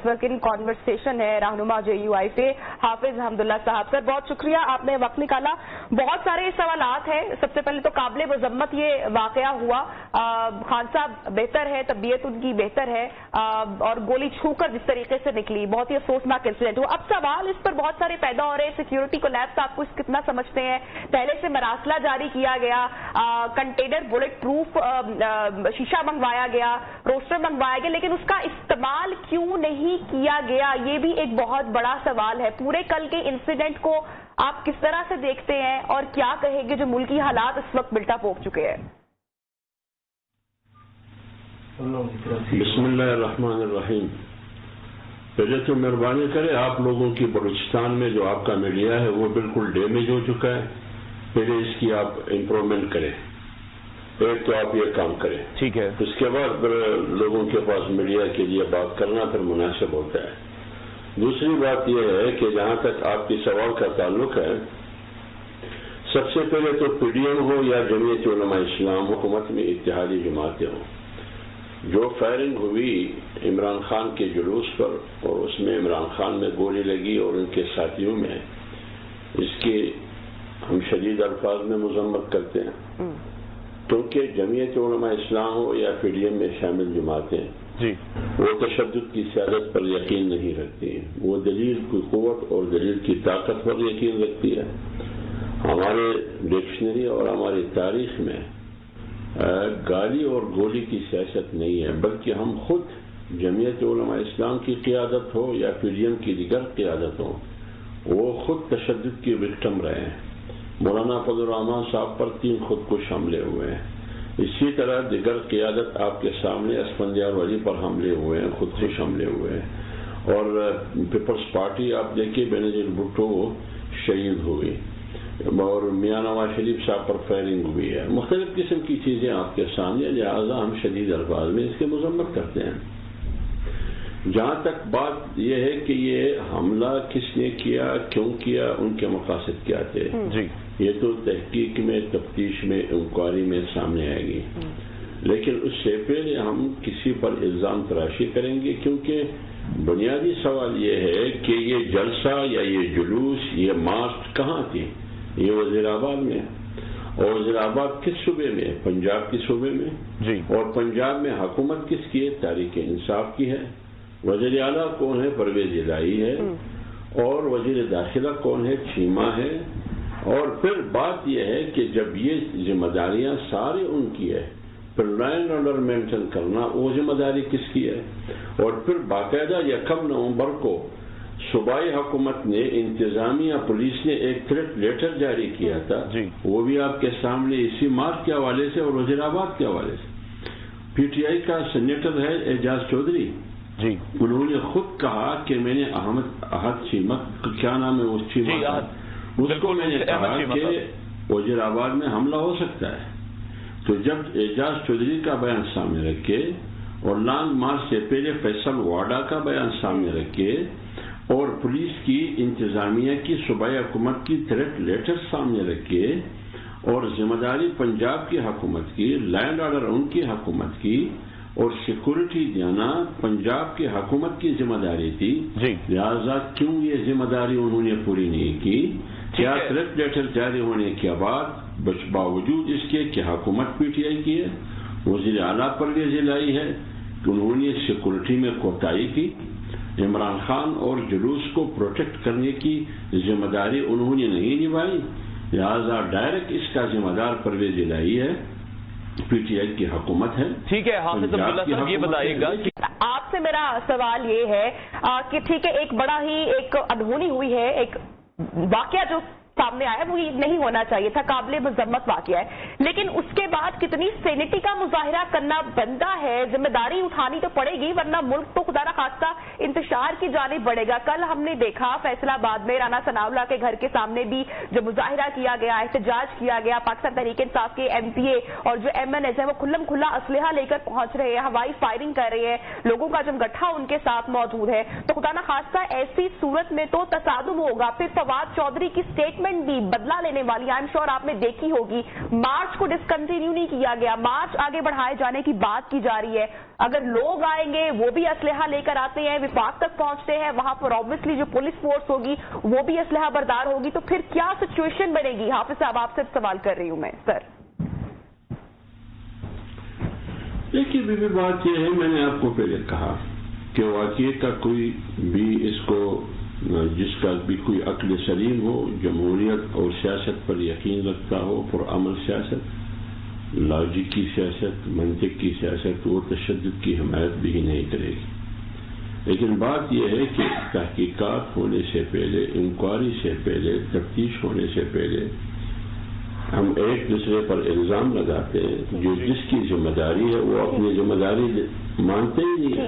اس وقت ان کانورسیشن ہے رہنما JUI سے حافظ حمداللہ صاحب. سر بہت شکریہ آپ نے وقت نکالا. بہت سارے سوالات ہیں. سب سے پہلے تو قابل مذمت یہ واقعہ ہوا. خان صاحب بہتر ہے, طبیعت ان کی بہتر ہے, اور گولی چھو کر جس طریقے سے نکلی بہت ہی افسوسناک انسیڈنٹ ہوا. اب سوال اس پر بہت سارے پیدا ہو رہے ہیں. سیکیورٹی کولیپس آپ کو کتنا سمجھتے ہیں؟ پہلے سے مراسلہ جاری کیا گیا, کنٹینر بلٹ پروف شیشہ منگوایا گیا, روسٹر منگوایا گیا, لیکن اس کا استعمال کیوں نہیں کیا گیا؟ یہ بھی ایک بہت بڑا سوال ہے. پورے کل کے انسیڈنٹ کو آپ کس طرح سے دیکھتے ہیں اور کیا کہیں گے جو ملکی حالات اس وقت بلٹ اپ ہو چکے ہیں؟ بسم اللہ الرحمن الرحیم. پہلے تو مہربانی کریں, آپ لوگوں کی بلوچستان میں جو آپ کا میڈیا ہے وہ بالکل ڈیمیج ہو چکا ہے. پہلے اس کی آپ امپروومنٹ کریں. ایک تو آپ یہ کام کریں, ٹھیک ہے. اس کے بعد پھر لوگوں کے پاس میڈیا کے لیے بات کرنا پھر مناسب ہوتا ہے. دوسری بات یہ ہے کہ جہاں تک آپ کے سوال کا تعلق ہے, سب سے پہلے تو PDM ہو یا جمعیت علماء اسلام حکومت میں اتحادی جماعتیں ہوں, جو فائرنگ ہوئی عمران خان کے جلوس پر اور اس میں عمران خان میں گولی لگی اور ان کے ساتھیوں میں, اس کی ہم شدید الفاظ میں مذمت کرتے ہیں. کیونکہ جمعیت علماء اسلام ہو یا PDM میں شامل جماعتیں جی وہ تشدد کی سیادت پر یقین نہیں رکھتی ہیں. وہ دلیل کی قوت اور دلیل کی طاقت پر یقین رکھتی ہے. ہمارے ڈکشنری اور ہماری تاریخ میں گالی اور گولی کی سیاست نہیں ہے, بلکہ ہم خود جمعیت علماء اسلام کی قیادت ہو یا PDM کی دیگر قیادت ہو, وہ خود تشدد کی وکٹم رہے ہیں. مولانا فضل الرحمان صاحب پر 3 خودکش حملے ہوئے ہیں. اسی طرح دیگر قیادت آپ کے سامنے اسفندیار ولی پر حملے ہوئے ہیں, خودکش حملے ہوئے ہیں. اور پیپلز پارٹی آپ دیکھیے بینظیر بھٹو شہید ہوئی, اور میاں نواز شریف صاحب پر فائرنگ ہوئی ہے. مختلف قسم کی چیزیں آپ کے سامنے, لہٰذا ہم شدید الفاظ میں اس کی مذمت کرتے ہیں. جہاں تک بات یہ ہے کہ یہ حملہ کس نے کیا, کیوں کیا, ان کے مقاصد کیا تھے, جی یہ تو تحقیق میں, تفتیش میں, انکوائری میں سامنے آئے گی. لیکن اس سے پہلے ہم کسی پر الزام تراشی کریں گے, کیونکہ بنیادی سوال یہ ہے کہ یہ جلسہ یا یہ جلوس, یہ مارچ کہاں تھی؟ یہ وزیر آباد میں. اور وزیر آباد کس صوبے میں؟ پنجاب کے صوبے میں. جی. اور پنجاب میں حکومت کس کی ہے؟ تحریک انصاف کی ہے. وزیر اعلیٰ کون ہے؟ پرویز الہی ہے. اور وزیر داخلہ کون ہے؟ چیمہ ہے. اور پھر بات یہ ہے کہ جب یہ ذمہ داریاں سارے ان کی ہے, پھر لا اینڈ آرڈر مینٹین کرنا وہ ذمہ داری کس کی ہے؟ اور پھر باقاعدہ 1 نومبر کو صوبائی حکومت نے, انتظامیہ پولیس نے ایک تھریٹ لیٹر جاری کیا تھا, وہ بھی آپ کے سامنے اسی مارچ کے حوالے سے اور وزیر آباد کے حوالے سے. PTI کا سینیٹر ہے اعجاز چودھری, جی, انہوں نے خود کہا کہ میں نے احد چیمک, کیا نام ہے اس چیمک, اس کو میں نے کہا کہ وزیر آباد میں حملہ ہو سکتا ہے. تو جب اعجاز چودھری کا بیان سامنے رکھے اور لانگ مارچ سے پہلے فیصل واڈا کا بیان سامنے رکھے اور پولیس کی, انتظامیہ کی, صوبائی حکومت کی تھریٹ لیٹر سامنے رکھے اور ذمہ داری پنجاب کی حکومت کی, لا اینڈ آرڈر ان کی حکومت کی, اور سیکورٹی دینا پنجاب کی حکومت کی ذمہ داری تھی, لہذا کیوں یہ ذمہ داری انہوں نے پوری نہیں کی؟ کیا تھریٹ لیٹر جاری ہونے کے بعد باوجود اس کے کہ حکومت PTI کی ہے, وزیر اعلیٰ پرویز الہی ہے, کہ انہوں نے سیکورٹی میں کوتاہی کی, عمران خان اور جلوس کو پروٹیکٹ کرنے کی ذمہ داری انہوں نے نہیں نبھائی, لہذا ڈائریکٹ اس کا ذمہ دار پرویز الہی ہے, PTI کی حکومت ہے. ٹھیک ہے حافظ عبداللہ صاحب, یہ بتائیے گا آپ سے میرا سوال یہ ہے کہ ٹھیک ہے ایک بڑا ہی ایک انہونی ہوئی ہے, ایک واقعہ جو سامنے آیا وہ نہیں ہونا چاہیے تھا, قابل مذمت واقعہ ہے, لیکن اس کے بعد کتنی سینٹی کا مظاہرہ کرنا بنتا ہے, ذمہ داری اٹھانی تو پڑے گی, ورنہ ملک تو خدا نخواستہ انتشار کی جانب بڑھے گا. کل ہم نے دیکھا فیصل آباد میں رانا ثناء اللہ کے گھر کے سامنے بھی جو مظاہرہ کیا گیا, احتجاج کیا گیا, پاکستان تحریک انصاف کے MPA اور جو MNS ہیں وہ کھلم کھلا اسلحہ لے کر پہنچ رہے ہیں, ہوائی فائرنگ کر رہے ہیں, لوگوں کا جمگٹھا ان کے ساتھ موجود ہے. تو خدا نخواستہ ایسی صورت میں تو تصادم ہوگا. پھر فواد چودھری کی اسٹیٹمنٹ بھی بدلہ لینے والی, آئی ایم شیور آپ نے دیکھی ہوگی. مارچ کو ڈسکنٹینیو نہیں کیا گیا, مارچ آگے بڑھائے جانے کی بات کی جا رہی ہے. اگر لوگ آئیں گے وہ بھی اسلحہ لے کر آتے ہیں، وفاق تک پہنچتے ہیں، وہاں پر آبویسلی جو پولیس فورس ہوگی وہ بھی اسلحہ بردار ہوگی، تو پھر کیا سچویشن بنے گی؟ حافظ صاحب آپ سے سوال کر رہی ہوں میں سر۔ دیکھیے بی بات یہ ہے، میں نے آپ کو پہلے کہا کہ واقعے کا کوئی بھی اس کو جس کا بھی کوئی عقل سلیم ہو، جمہوریت اور سیاست پر یقین رکھتا ہو، پرامن سیاست، لاجک کی سیاست، منطق کی سیاست، وہ تشدد کی حمایت بھی نہیں کرے گی۔ لیکن بات یہ ہے کہ تحقیقات ہونے سے پہلے، انکوائری سے پہلے، تفتیش ہونے سے پہلے ہم ایک دوسرے پر الزام لگاتے ہیں، جو جس کی ذمہ داری ہے وہ اپنی ذمہ داری مانتے ہی نہیں ہے۔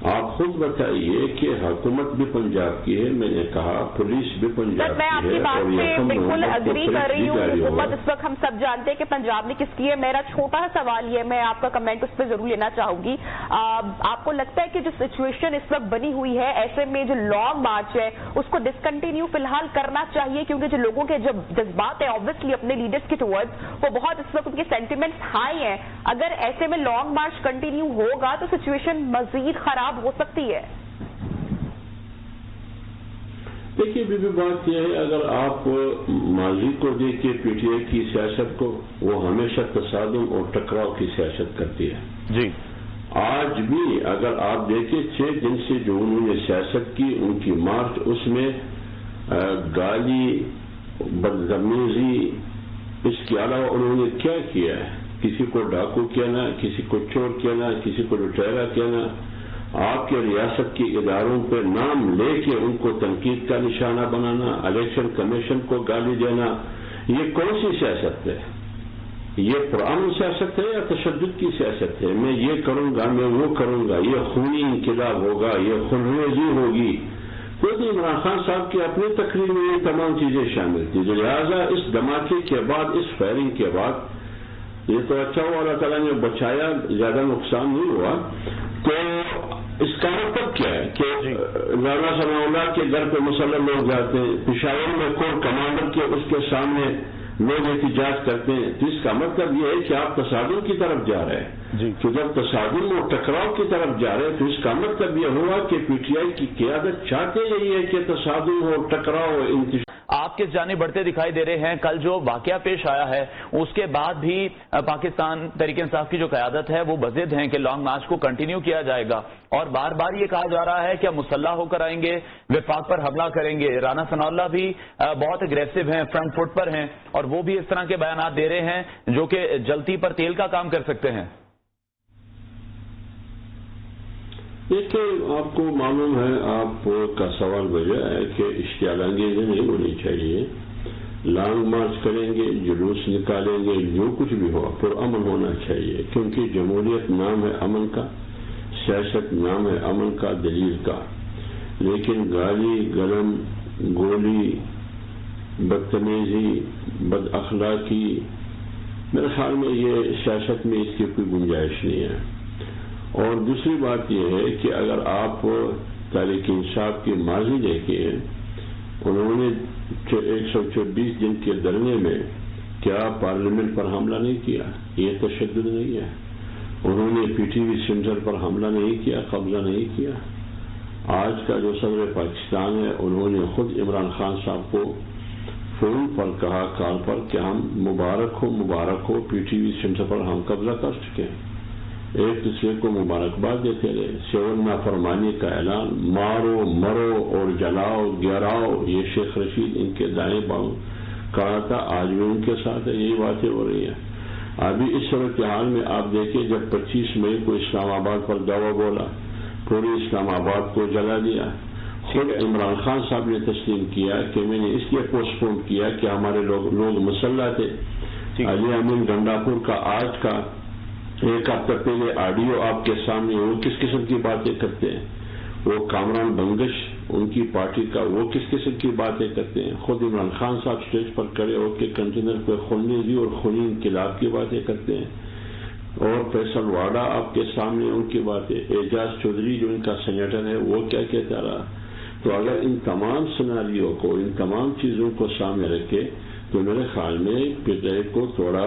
آپ خود بتائیے کہ حکومت بھی پنجاب کی ہے، میں نے کہا پولیس بھی پنجاب کی ہے، میں آپ کی بات سے بالکل اگری کر رہی ہوں۔ حکومت اس وقت ہم سب جانتے ہیں کہ پنجاب نے کس کی ہے۔ میرا چھوٹا سا سوال یہ، میں آپ کا کمنٹ اس پہ ضرور لینا چاہوں گی، آپ کو لگتا ہے کہ جو سچویشن اس وقت بنی ہوئی ہے، ایسے میں جو لانگ مارچ ہے اس کو ڈسکنٹینیو فی الحال کرنا چاہیے؟ کیونکہ جو لوگوں کے جو جذبات ہیں آبویسلی اپنے لیڈرز کی ٹورڈز، وہ بہت اس وقت ان کے سینٹیمنٹس ہائی ہیں۔ اگر ایسے میں لانگ مارچ کنٹینیو ہوگا تو سچویشن مزید خراب ہو سکتی ہے۔ دیکھیے بی بات یہ ہے، اگر آپ ماضی کو دیکھیں پی ٹی آئی کی سیاست کو، وہ ہمیشہ تصادم اور ٹکراؤ کی سیاست کرتی ہے جی۔ آج بھی اگر آپ دیکھیں 6 دن سے جو انہوں نے سیاست کی، ان کی مارچ، اس میں گالی، بدتمیزی، اس کے علاوہ انہوں نے کیا کیا ہے؟ کسی کو ڈاکو کہنا، کسی کو چور کہنا، کسی کو لٹیرا کہنا، آپ کے ریاست کے اداروں پہ نام لے کے ان کو تنقید کا نشانہ بنانا، الیکشن کمیشن کو گالی دینا، یہ کون سی سیاست ہے؟ یہ پرامن سیاست ہے یا تشدد کی سیاست ہے؟ میں یہ کروں گا، میں وہ کروں گا، یہ خونی انقلاب ہوگا، یہ خونریزی ہوگی۔ تو عمران خان صاحب کی اپنی تقریر میں یہ تمام چیزیں شامل تھیں، لہٰذا اس دھماکے کے بعد، اس فائرنگ کے بعد یہ تو اچھا ہوا اللہ تعالیٰ نے بچایا، زیادہ نقصان نہیں ہوا۔ تو اس کا مطلب کیا ہے کہ رانا ثناء اللہ کے گھر پہ مسلح لوگ جاتے ہیں، پشاور میں کور کمانڈر کے اس کے سامنے لوگ احتجاج کرتے ہیں، تو اس کا مطلب یہ ہے کہ آپ تصادم کی طرف جا رہے ہیں۔ تو جب تصادم اور ٹکراؤ کی طرف جا رہے ہیں تو اس کا مطلب یہ ہوا کہ پی ٹی آئی کی قیادت چاہتے یہی ہے کہ تصادم اور ٹکراؤ اور انتشار۔ آپ کس جانب بڑھتے دکھائی دے رہے ہیں؟ کل جو واقعہ پیش آیا ہے اس کے بعد بھی پاکستان تحریک انصاف کی جو قیادت ہے وہ بضد ہیں کہ لانگ مارچ کو کنٹینیو کیا جائے گا، اور بار بار یہ کہا جا رہا ہے کہ ہم مسلح ہو کر آئیں گے، وفاق پر حملہ کریں گے۔ رانا ثناء اللہ بھی بہت اگریسو ہیں، فرنٹ فٹ پر ہیں، اور وہ بھی اس طرح کے بیانات دے رہے ہیں جو کہ جلتی پر تیل کا کام کر سکتے ہیں۔ دیکھیں، آپ کو معلوم ہے، آپ کا سوال وجہ ہے کہ اشتعال انگیزی نہیں ہونی چاہیے۔ لانگ مارچ کریں گے، جلوس نکالیں گے، جو کچھ بھی ہو پرامن ہونا چاہیے، کیونکہ جمہوریت نام ہے امن کا، سیاست نام ہے امن کا، دلیل کا۔ لیکن گالی گلم، گولی، بدتمیزی، بد اخلاقی، میرے خیال میں یہ سیاست میں اس کی کوئی گنجائش نہیں ہے۔ اور دوسری بات یہ ہے کہ اگر آپ تحریک انصاف کی ماضی دیکھیں، انہوں نے 124 دن کے دھرنے میں کیا پارلیمنٹ پر حملہ نہیں کیا؟ یہ تشدد نہیں ہے۔ انہوں نے پی ٹی وی سینٹر پر حملہ نہیں کیا، قبضہ نہیں کیا۔ آج کا جو صدر پاکستان ہے، انہوں نے خود عمران خان صاحب کو فون پر کہا، کال پر، کہ ہم مبارک ہو پی ٹی وی سینٹر پر ہم قبضہ کر چکے ہیں۔ ایک دوسرے کو مبارکباد دیتے رہے، 7 نافرمانی کا اعلان، مارو مرو اور جلاؤ گراؤ، یہ شیخ رشید ان کے دائیں باؤں کہا تھا، آج بھی ان کے ساتھ ہے، یہی باتیں ہو رہی ہیں۔ ابھی اس صورتحال میں آپ دیکھیں، جب 25 مئی کو اسلام آباد پر دعویٰ بولا، پوری اسلام آباد کو جلا دیا۔ خود عمران خان صاحب نے تسلیم کیا کہ میں نے اس لیے پوسٹ پون کیا کہ ہمارے لوگ مسلح تھے۔ علی امین گنڈاپور کا آج کا ایک ہفتہ پہلے آڈیو آپ کے سامنے، وہ کس قسم کی باتیں کرتے ہیں، وہ کامران بنگش ان کی پارٹی کا، وہ کس قسم کی باتیں کرتے ہیں۔ خود عمران خان صاحب اسٹیج پر کھڑے ہو کے کنٹینر پہ خونریزی اور خونی انقلاب کی باتیں کرتے ہیں، اور فیصل واڈا آپ کے سامنے ان کی باتیں، اعجاز چودھری جو ان کا سینیٹر ہے وہ کیا کہتا رہا۔ تو اگر ان تمام سیناریوں کو، ان تمام چیزوں کو سامنے رکھے تو میرے خیال میں پیٹائی کو تھوڑا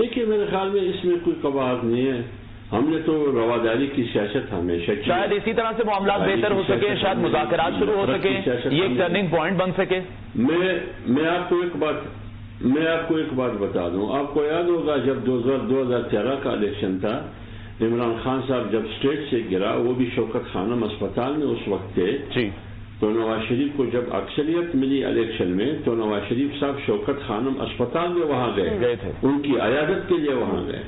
دیکھیے میرے خیال میں اس میں کوئی قباحت نہیں ہے. ہم نے تو رواداری کی سیاست ہمیشہ کی. شاید اسی طرح سے معاملات بہتر ہو سکے, شاید مذاکرات شروع ہو سکے, یہ ایک ٹرننگ پوائنٹ بن سکے. میں آپ کو ایک بات بتا دوں. آپ کو یاد ہوگا جب 2013 کا الیکشن تھا, عمران خان صاحب جب اسٹیج سے گرا, وہ بھی شوکت خانم اسپتال میں اس وقت تھے. جی. تو نواز شریف کو جب اکثریت ملی الیکشن میں, تو نواز شریف صاحب شوکت خانم اسپتال میں وہاں گئے تھے, ان کی عیادت کے لیے وہاں گئے.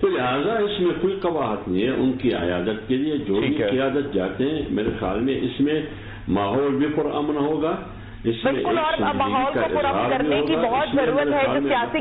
تو لہٰذا اس میں کوئی قباحت نہیں ہے. ان کی عیادت کے لیے جو بھی قیادت جاتے ہیں, میرے خیال میں اس میں ماحول بھی پرامن ہوگا. اس میں بالکل, اور ماحول کو پرامن کرنے کی بہت ضرورت ہے. جو سیاسی